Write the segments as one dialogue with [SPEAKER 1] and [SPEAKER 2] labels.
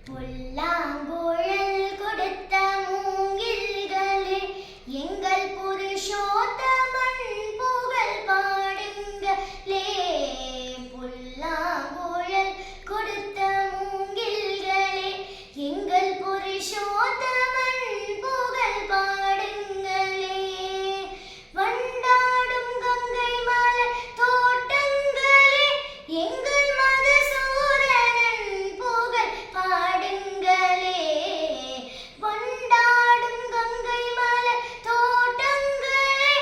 [SPEAKER 1] புல்லாங்குழல் கொடுத்த மூங்கில்களே, எங்கள் புருஷோத்தமன் புகழ் பாடுங்களே. புல்லாங்குழல் கொடுத்த மூங்கில்களே, எங்கள் புருஷோத்தமன் புகழ் பாடுங்களே. வண்டாடும் கங்கை மலை தோட்டங்களே, எங்கள் மதுசூதனன் புகழ் பாடுங்களே. வண்டாடும் கங்கை மலை தோட்டங்களே,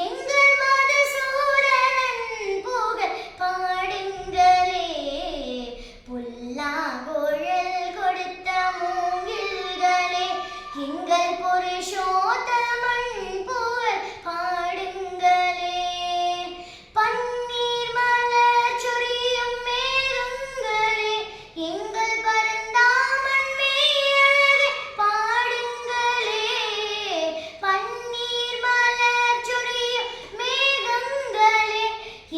[SPEAKER 1] எங்கள் மதுசூதனன் புகழ் பாடுங்களே. புல்லாங்குழல் கொடுத்த மூங்கில்களே, எங்கள் புருஷோத்தமன் புகழ் பாடுங்களே. பன்னீர் மலர் சொரியும் மேகங்களே, எங்கள் பரந்தாமன் மெய்யழகை பாடுங்களே. பன்னீர் மலர் சொரியும் மேகங்களே,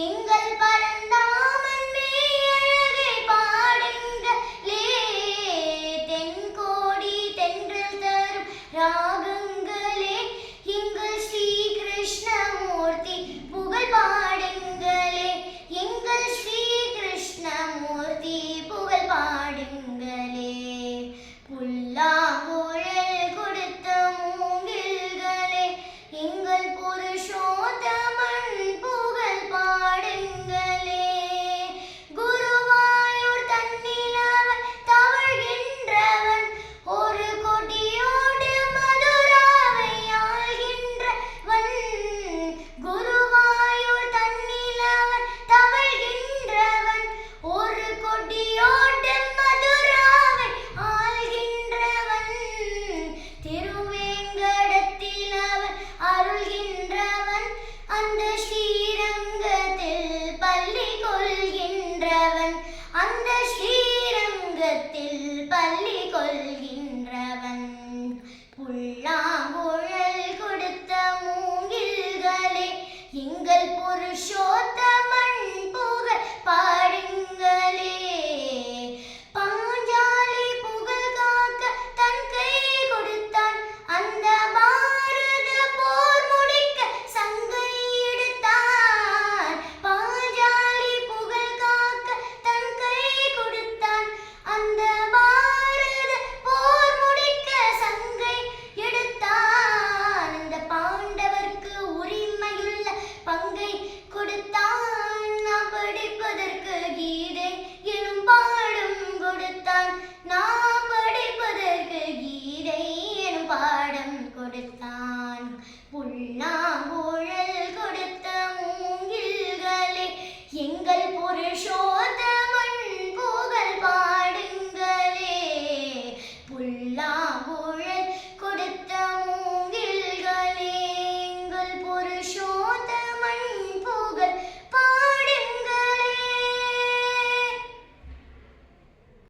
[SPEAKER 1] எங்கள் பரந்தாமன் மெய்யழகை பாடுங்களே. தென்கோடி தென்றல் தரும் ராகங்களே, எங்கள் ஸ்ரீ கிருஷ்ணமூர்த்தி புகழ் பாடுங்களே. எங்கள் ஸ்ரீ கிருஷ்ணமூர்த்தி புகழ் பாடுங்களே. புல்லாங்குழல் கொடுத்த மூங்கில்களே, எங்கள் புருஷோத்தமன் புகழ் பாடுங்களே. குருவாயூர் தன்னில் அவன் தவழ்கின்றவன், ஒரு கொடியோடு மதுராவை ஆள்கின்றவன். குருவாயூர் தன்னில் அவன் தவழ்கின்றவன், ஒரு கொடியோடு மதுராவை ஆள்கின்றவன். திருவேங்கடத்தில் அவன் அருள்கின்றவன், அந்த ஸ்ரீரங்கத்தில் பள்ளி கொள்கின்றவன். அந்த ஸ்ரீரங்கத்தில் பள்ளி கொள்